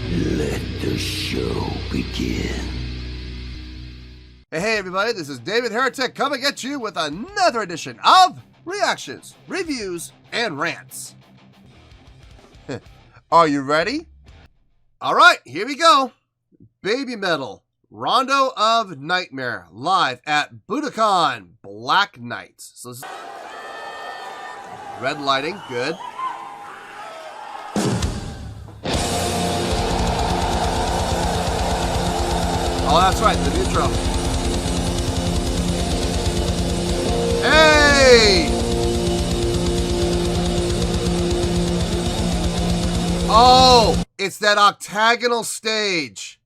Let the show begin. Hey everybody, this is David Heretic coming at you with another edition of Reactions, Reviews, and Rants. Are you ready? Alright, here we go. Baby Metal, Rondo of Nightmare, live at Budokan Black Knight. So this is red lighting, good. Oh, that's right, the intro. Hey! Oh, it's that octagonal stage.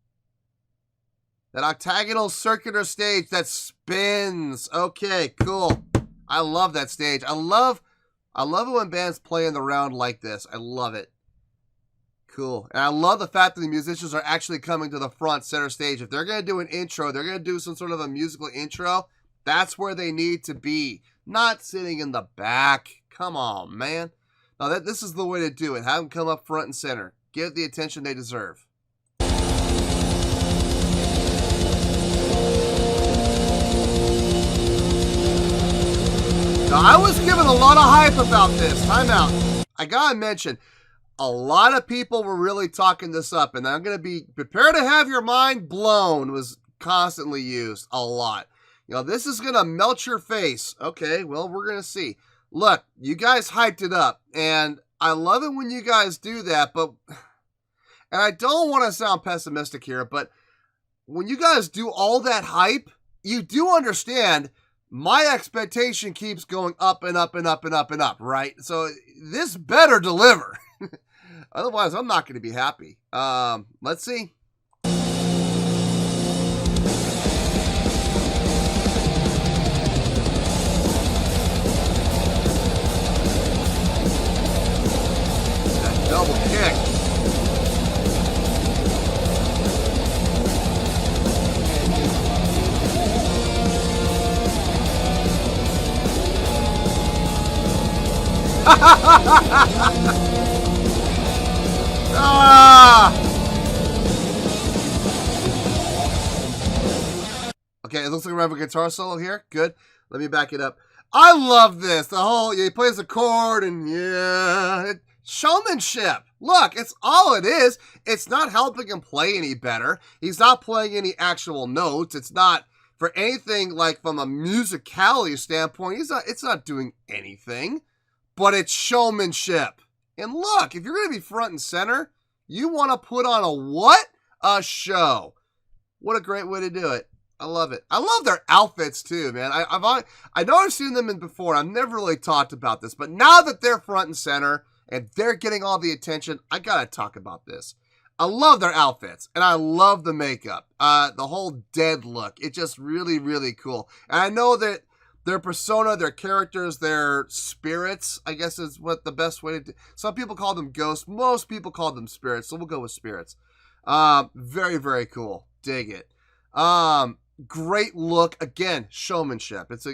That octagonal circular stage that spins. Okay, cool. I love that stage. I love it when bands play in the round like this. I love it. Cool. And I love the fact that the musicians are actually coming to the front center stage. If they're going to do an intro, they're going to do some sort of a musical intro. That's where they need to be. Not sitting in the back. Come on, man. Now, this is the way to do it. Have them come up front and center. Give the attention they deserve. Now, I was given a lot of hype about this. Time out. I gotta mention, a lot of people were really talking this up, and I'm gonna be prepared to have your mind blown was constantly used a lot. You know, this is gonna melt your face. Okay, well, we're gonna see. Look, you guys hyped it up, and I love it when you guys do that, but, and I don't want to sound pessimistic here, but when you guys do all that hype, you do understand my expectation keeps going up and up and up and up and up, right? So this better deliver. Otherwise, I'm not going to be happy. Let's see. That double kick. Okay, it looks like we have a guitar solo here. Good. Let me back it up. I love this. The whole, he plays a chord and showmanship. Look, it's all it is. It's not helping him play any better. He's not playing any actual notes. It's not for anything like from a musicality standpoint. It's not doing anything, but it's showmanship. And look, if you're going to be front and center, you want to put on a what? A show. What a great way to do it. I love it. I love their outfits too, man. I know I've seen them in before. I've never really talked about this, but now that they're front and center and they're getting all the attention, I gotta talk about this. I love their outfits and I love the makeup. The whole dead look. It's just really, really cool. And I know that their persona, their characters, their spirits, I guess is what the best way to do. Some people call them ghosts. Most people call them spirits, so we'll go with spirits. Very, very cool. Dig it. Great look. Again, showmanship. It's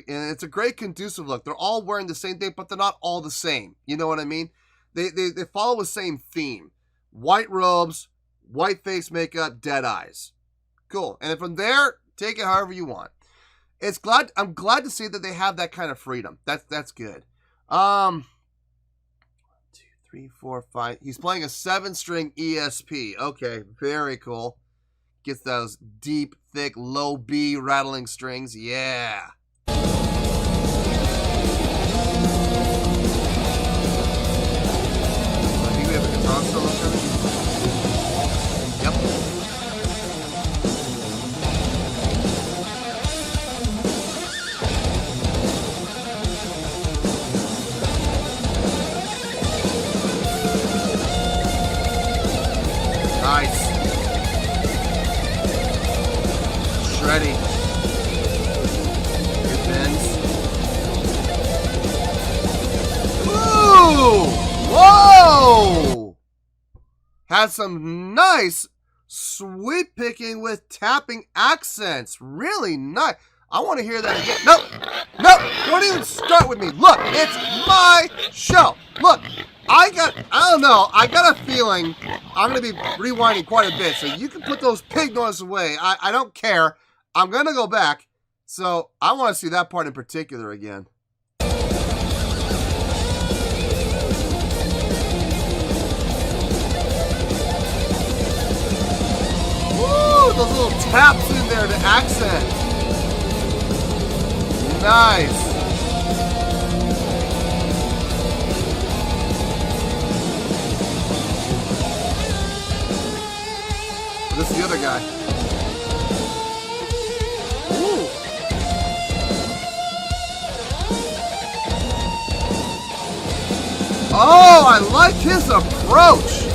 a great conducive look. They're all wearing the same thing, but they're not all the same. You know what I mean? They follow the same theme. White robes, white face makeup, dead eyes. Cool. And from there, take it however you want. I'm glad to see that they have that kind of freedom. That's good. 1, 2, 3, 4, 5. He's playing a 7-string ESP. Okay, very cool. Gets those deep, thick, low B rattling strings. Yeah. I think we have a guitar solo coming. Yep. Nice. Ready. Good bends. Ooh! Whoa! Has some nice sweep picking with tapping accents. Really nice. I want to hear that again. Nope. Nope. Don't even start with me. Look, it's my show. Look, I don't know. I got a feeling I'm going to be rewinding quite a bit. So you can put those pig noises away. I don't care. I'm going to go back. So I want to see that part in particular again. Woo! Those little taps in there to accent. Nice. This is the other guy. Ooh. Oh, I like his approach.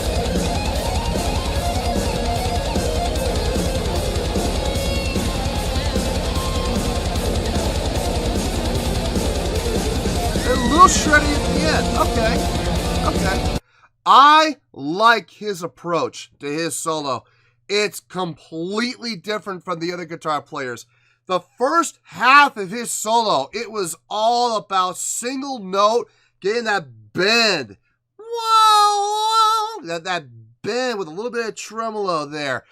A little shreddy at the end. Okay. I like his approach to his solo. It's completely different from the other guitar players. The first half of his solo, it was all about single note, getting that bend. Whoa! That bend with a little bit of tremolo there.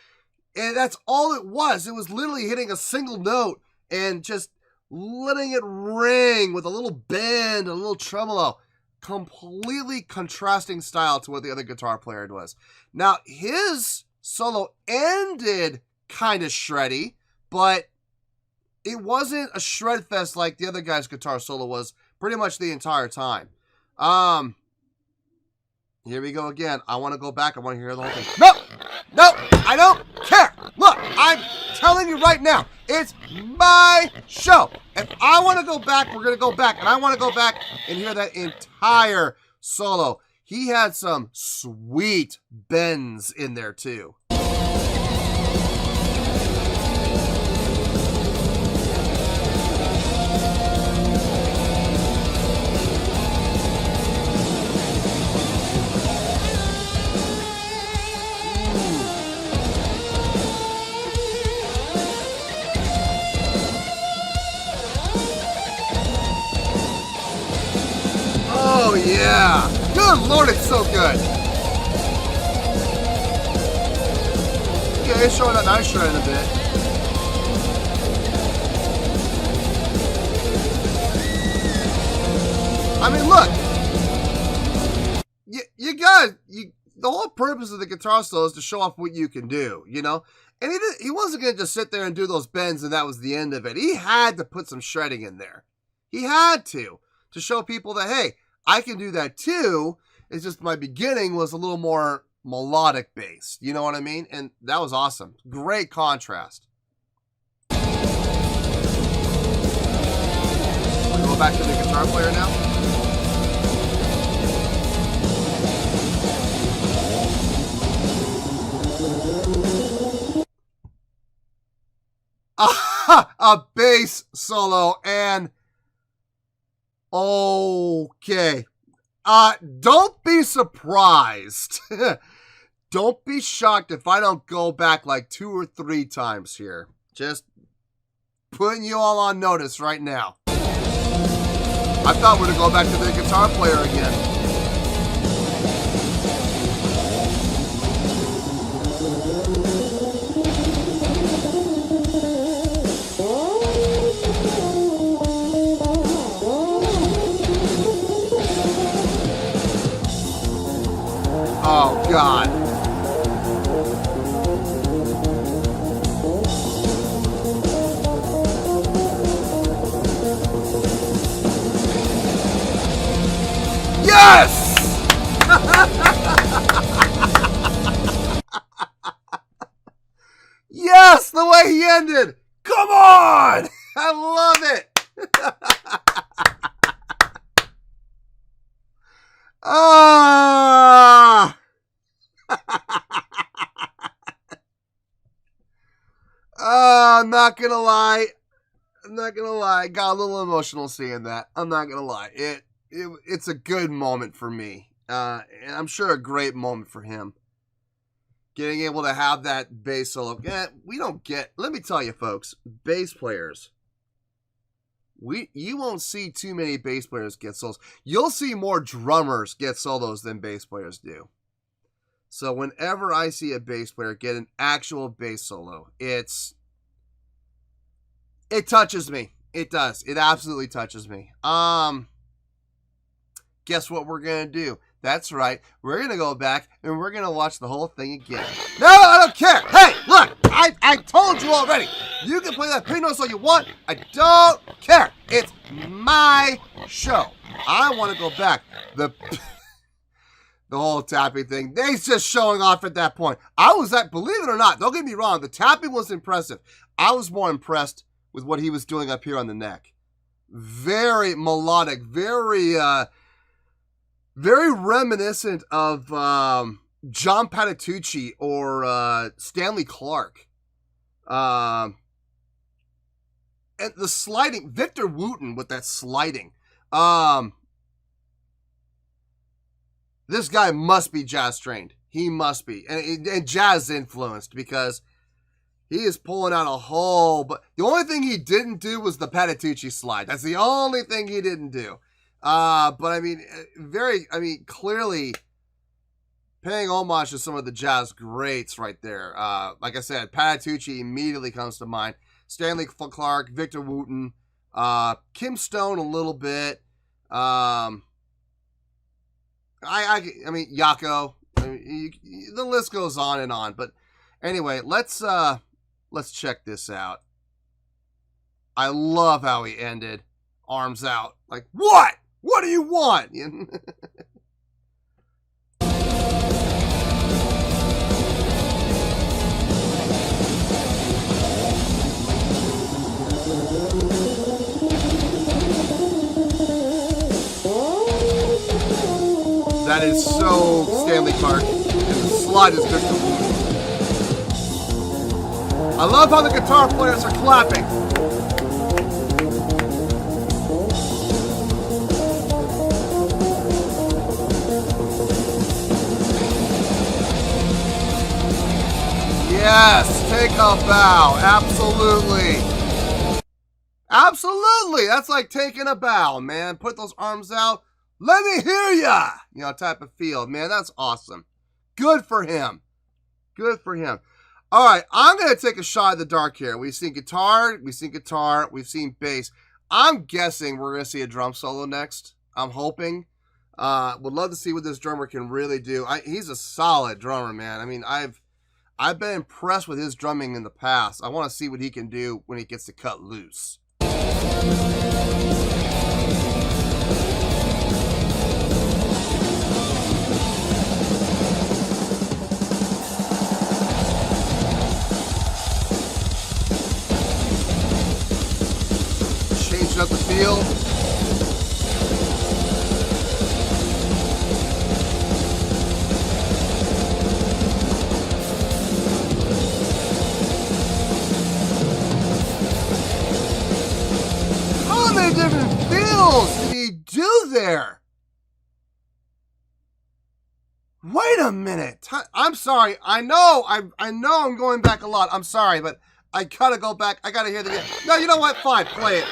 And that's all it was. It was literally hitting a single note and just letting it ring with a little bend and a little tremolo. Completely contrasting style to what the other guitar player was. Now, his solo ended kind of shreddy, but it wasn't a shred fest like the other guy's guitar solo was pretty much the entire time. Here we go again. I want to go back. I want to hear the whole thing. Nope, I don't care. Look, I'm telling you right now, it's my show. If I want to go back, we're going to go back, and I want to go back and hear that entire solo. He had some sweet bends in there too. Oh yeah! Good Lord, it's so good! Okay, showing that nice shred in a bit. I mean, look! The whole purpose of the guitar solo is to show off what you can do, you know? And he wasn't going to just sit there and do those bends and that was the end of it. He had to put some shredding in there. He had to show people that, hey, I can do that too. It's just my beginning was a little more melodic based. You know what I mean? And that was awesome. Great contrast. We'll go back to the guitar player now. A bass solo and okay. Don't be surprised. Don't be shocked if I don't go back like 2 or 3 times here. Just putting you all on notice right now. I thought we were going to go back to the guitar player again. Oh, God. Yes! Yes, the way he ended. Come on! I love it. Ah! I'm not gonna lie. I got a little emotional seeing that. I'm not gonna lie. It's a good moment for me. And I'm sure a great moment for him. Getting able to have that bass solo. Let me tell you, folks, bass players, You won't see too many bass players get solos. You'll see more drummers get solos than bass players do. So whenever I see a bass player get an actual bass solo, it touches me. It does. It absolutely touches me. Guess what we're going to do? That's right. We're going to go back and we're going to watch the whole thing again. No, I don't care. Hey, look, I told you already. You can play that pink noise all you want. I don't care. It's my show. I want to go back. The whole tapping thing, they're just showing off at that point. Believe it or not, don't get me wrong, the tapping was impressive. I was more impressed with what he was doing up here on the neck. Very melodic, very reminiscent of John Patitucci or Stanley Clarke. And the sliding, Victor Wooten with that sliding. This guy must be jazz trained. He must be. And jazz influenced, because he is pulling out a whole... But the only thing he didn't do was the Patitucci slide. That's the only thing he didn't do. But I mean, clearly paying homage to some of the jazz greats right there. Like I said, Patitucci immediately comes to mind. Stanley Clarke, Victor Wooten, Kim Stone a little bit. I mean, Yako. The list goes on and on. But anyway, let's check this out. I love how he ended. Arms out. Like, what? What do you want? That is so Stanley Clarke. And the slide is Victor Wooten. I love how the guitar players are clapping. Yes, take a bow. Absolutely. Absolutely. That's like taking a bow, man. Put those arms out. Let me hear ya. You know, type of feel. Man, that's awesome. Good for him. Good for him. All right, I'm going to take a shot at the dark here. We've seen guitar. We've seen bass. I'm guessing we're going to see a drum solo next. I'm hoping. Would love to see what this drummer can really do. He's a solid drummer, man. I mean, I've been impressed with his drumming in the past. I want to see what he can do when he gets to cut loose. Changing up the feel. How many different feels did he do there? Wait a minute. I'm sorry. I know I'm going back a lot. I'm sorry, but I gotta go back. I gotta hear the... No, you know what? Fine. Play it.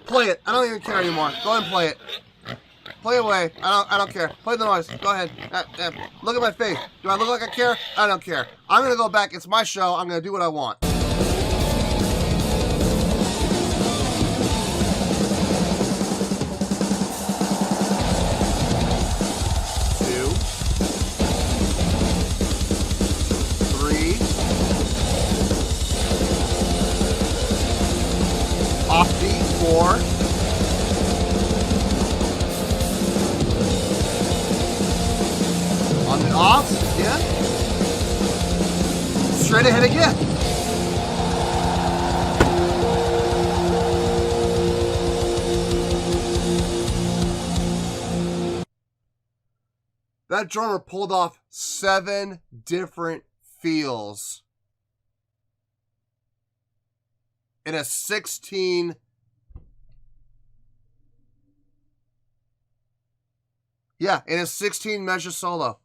Play it. I don't even care anymore. Go ahead and play it. Play away. I don't care. Play the noise. Go ahead. Look at my face. Do I look like I care? I don't care. I'm gonna go back. It's my show. I'm gonna do what I want. Offbeat, 4. On the off, again. Straight ahead again. That drummer pulled off 7 different feels in a 16 measure solo.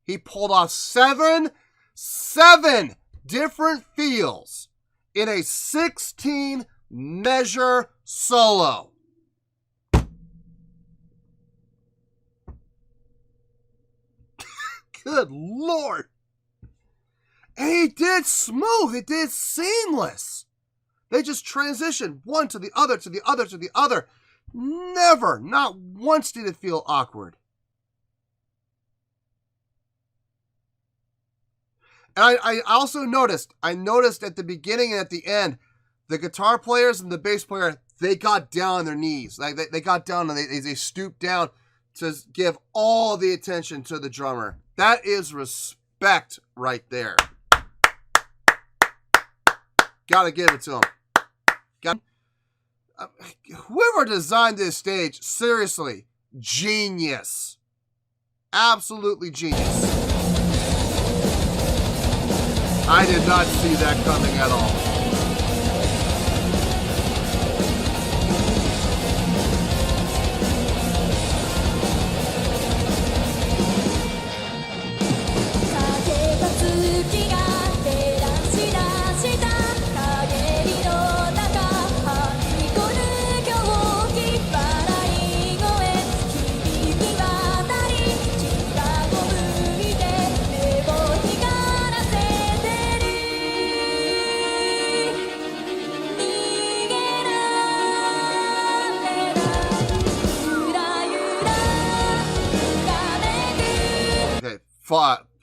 He pulled off 7 different feels in a 16 measure solo. Good Lord. And he did smooth. He did seamless. They just transitioned one to the other, to the other, to the other. Never, not once did it feel awkward. And I also noticed at the beginning and at the end, the guitar players and the bass player, they got down on their knees. Like they got down and they stooped down to give all the attention to the drummer. That is respect right there. Gotta give it to him. Whoever designed this stage, seriously, genius. Absolutely genius. I did not see that coming at all.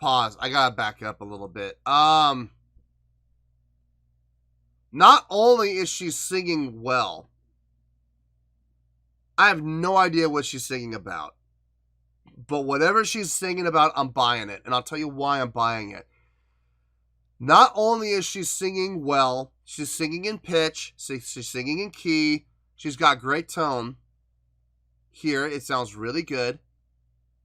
Pause. I gotta back up a little bit. Not only is she singing well, I have no idea what she's singing about. But whatever she's singing about, I'm buying it. And I'll tell you why I'm buying it. Not only is she singing well, she's singing in pitch, she's singing in key, she's got great tone. Here, it sounds really good.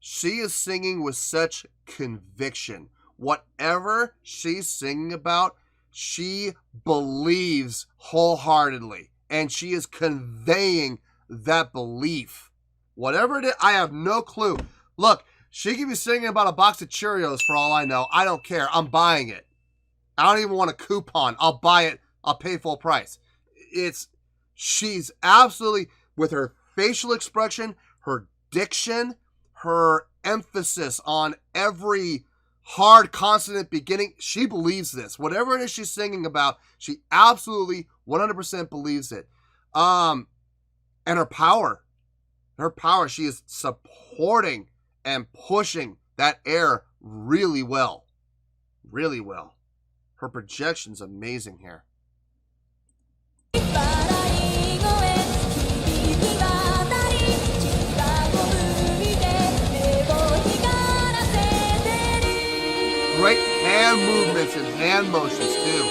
She is singing with such conviction. Whatever she's singing about, she believes wholeheartedly. And she is conveying that belief. Whatever it is, I have no clue. Look, she could be singing about a box of Cheerios for all I know. I don't care. I'm buying it. I don't even want a coupon. I'll buy it. I'll pay full price. She's absolutely, with her facial expression, her diction, her emphasis on every hard consonant beginning, she believes this. Whatever it is she's singing about, she absolutely 100% believes it. And her power, she is supporting and pushing that air really well. Really well. Her projection's amazing here. Great hand movements and hand motions too.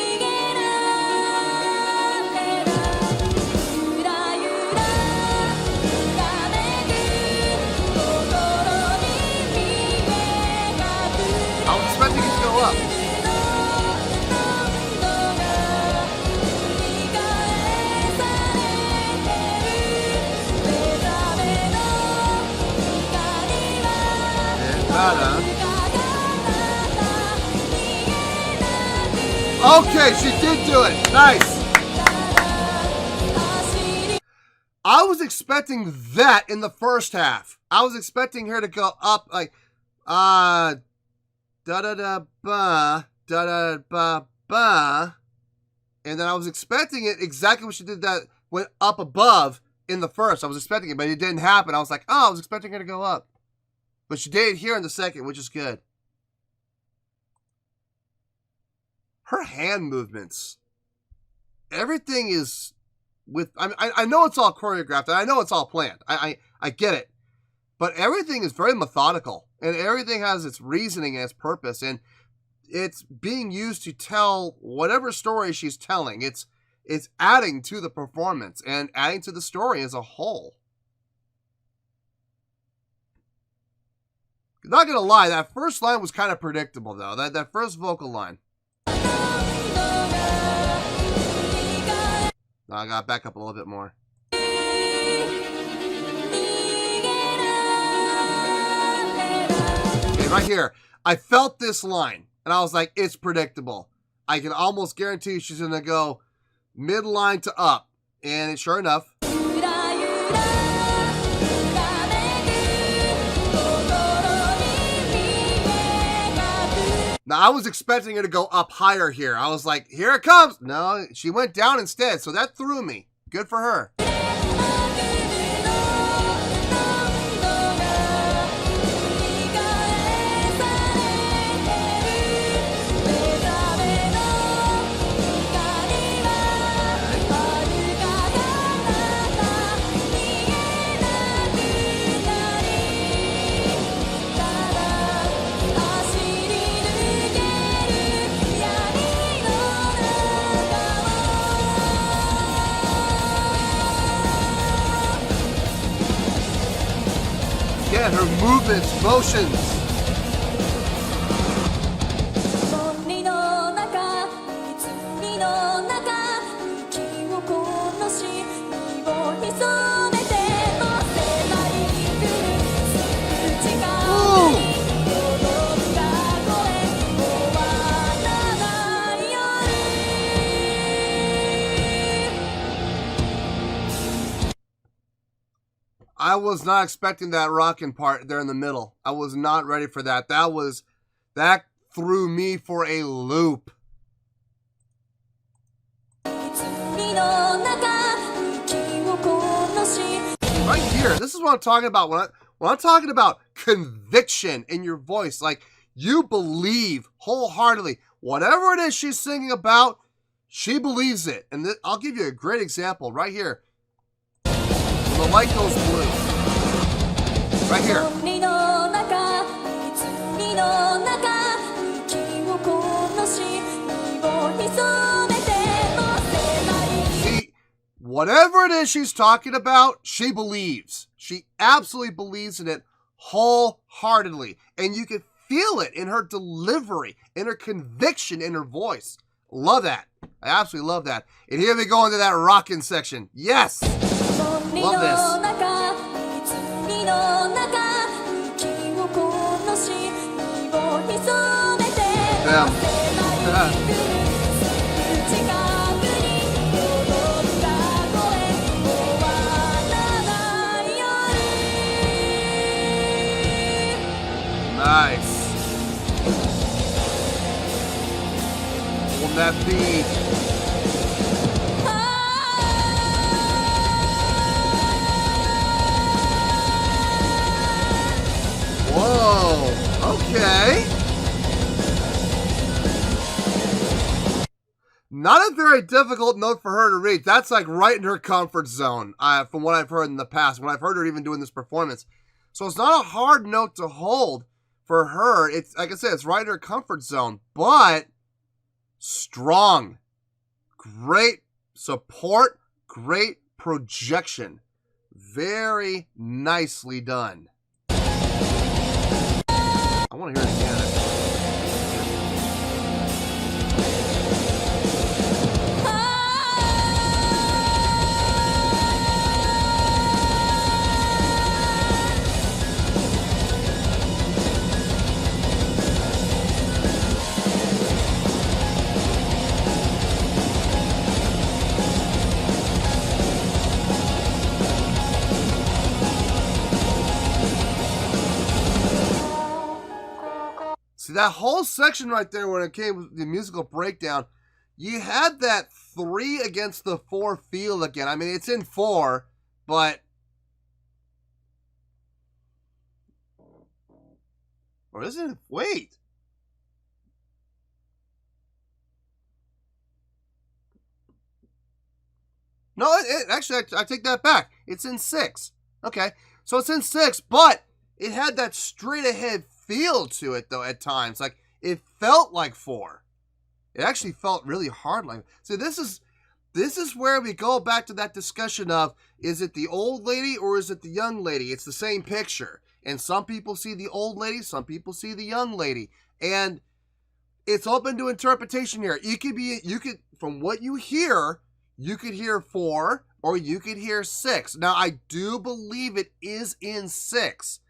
I was expecting it to go up. Okay, she did do it. Nice. I was expecting that in the first half. I was expecting her to go up like da da da ba da da ba ba, and then I was expecting it exactly what she did, that went up above in the first. I was expecting it, but it didn't happen. I was like, oh, I was expecting her to go up, but she did it here in the second, which is good. Her hand movements, everything is with, I know it's all choreographed, and I know it's all planned. I get it. But everything is very methodical, and everything has its reasoning and its purpose, and it's being used to tell whatever story she's telling. It's adding to the performance and adding to the story as a whole. Not gonna lie, that first line was kind of predictable, though. That first vocal line. I gotta back up a little bit more. Okay, right here, I felt this line, and I was like, it's predictable. I can almost guarantee she's gonna go mid-line to up. And sure enough, now, I was expecting her to go up higher here. I was like, here it comes. No, she went down instead, so that threw me. Good for her. Again, her movements, motions. I was not expecting that rocking part there in the middle. I was not ready for that. That threw me for a loop. Right here, this is what I'm talking about. When I'm talking about conviction in your voice, like you believe wholeheartedly. Whatever it is she's singing about, she believes it. And I'll give you a great example right here. The light goes blue. Right here. See, whatever it is she's talking about, she believes. She absolutely believes in it wholeheartedly. And you can feel it in her delivery, in her conviction, in her voice. Love that. I absolutely love that. And here we go into that rockin' section. Yes! Love this. Yeah. Nice. Will that be? Whoa, okay. Not a very difficult note for her to reach. That's like right in her comfort zone, from what I've heard in the past, when I've heard her even doing this performance. So it's not a hard note to hold for her. It's, like I said, it's right in her comfort zone, but strong. Great support, great projection. Very nicely done. I want to hear it again. See, that whole section right there when it came with the musical breakdown, you had that 3 against the 4 feel again. I mean, it's in 4, but... Or isn't it? Wait. No, actually, I take that back. It's in 6. Okay, so it's in 6, but it had that straight ahead feel to it, though, at times. Like, it felt like 4. It actually felt really hard. Like, so this is where we go back to that discussion of, is it the old lady or is it the young lady? It's the same picture. And some people see the old lady, some people see the young lady. And it's open to interpretation here. You could, from what you hear, you could hear 4 or you could hear 6. Now, I do believe it is in 6,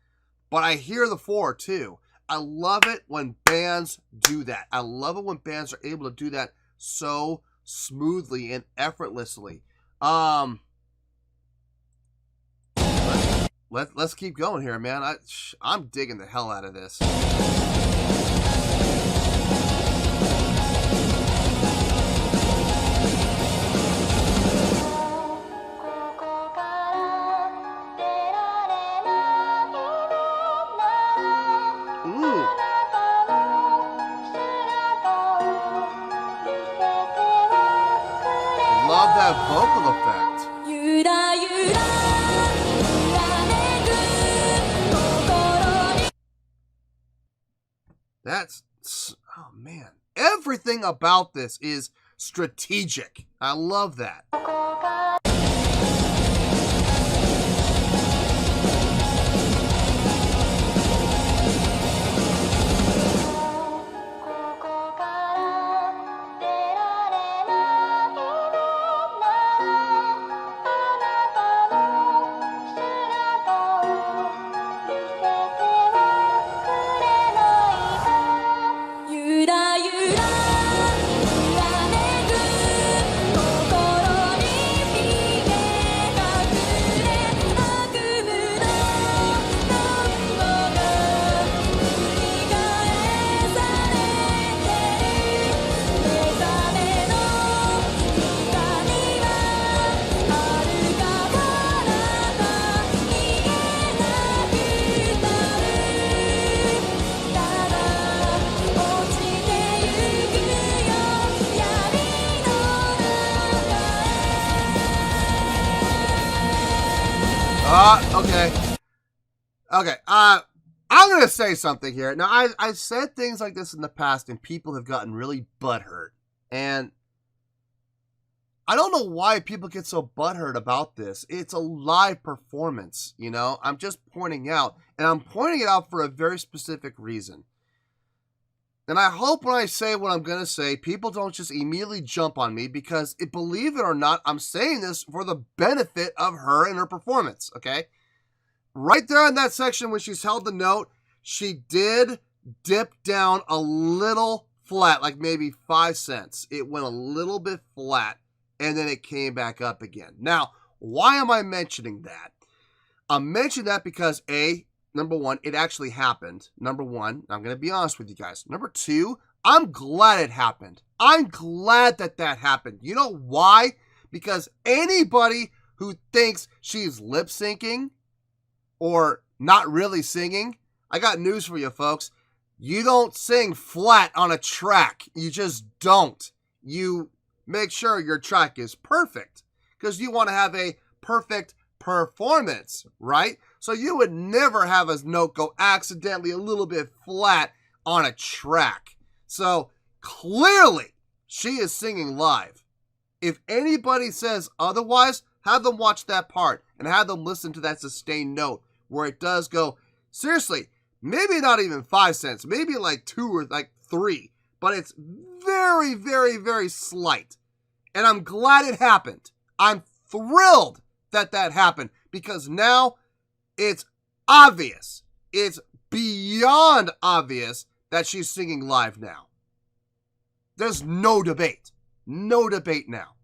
but I hear the 4 too. I love it when bands do that. I love it when bands are able to do that so smoothly and effortlessly. Let's keep going here, man. I'm digging the hell out of this. Love that vocal effect. That's, oh man. Everything about this is strategic. I love that. Okay. I'm going to say something here. Now, I've said things like this in the past, and people have gotten really butthurt. And I don't know why people get so butthurt about this. It's a live performance, you know? I'm just pointing out, and I'm pointing it out for a very specific reason. And I hope when I say what I'm going to say, people don't just immediately jump on me because, believe it or not, I'm saying this for the benefit of her and her performance, okay? Right there in that section when she's held the note, she did dip down a little flat, like maybe 5 cents. It went a little bit flat, and then it came back up again. Now, why am I mentioning that? I'm mentioning that because, number one, it actually happened. Number one, I'm going to be honest with you guys. Number two, I'm glad it happened. I'm glad that happened. You know why? Because anybody who thinks she's lip syncing or not really singing, I got news for you folks. You don't sing flat on a track. You just don't. You make sure your track is perfect because you want to have a perfect performance, right? So you would never have a note go accidentally a little bit flat on a track. So clearly she is singing live. If anybody says otherwise, have them watch that part and have them listen to that sustained note where it does go, seriously, maybe not even 5 cents, maybe like 2 or like 3, but it's very, very, very slight. And I'm glad it happened. I'm thrilled that happened because now it's obvious. It's beyond obvious that she's singing live now. There's no debate. No debate now.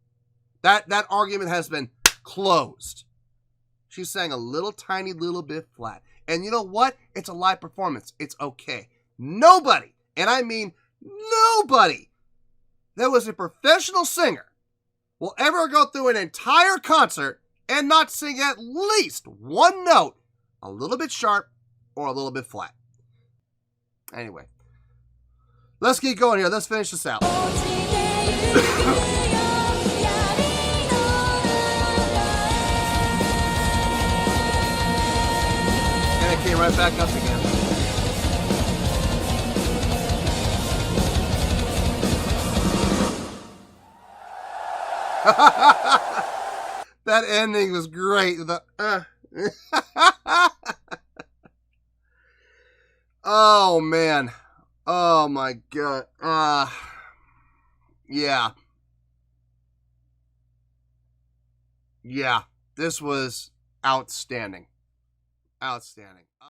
That argument has been closed. She sang a little tiny little bit flat. And you know what? It's a live performance. It's okay. Nobody, and I mean nobody, that was a professional singer will ever go through an entire concert and not sing at least one note a little bit sharp or a little bit flat. Anyway, let's keep going here. Let's finish this out. And it came right back up again. That ending was great. Oh man. Oh my god. Yeah. Yeah. This was outstanding. Outstanding.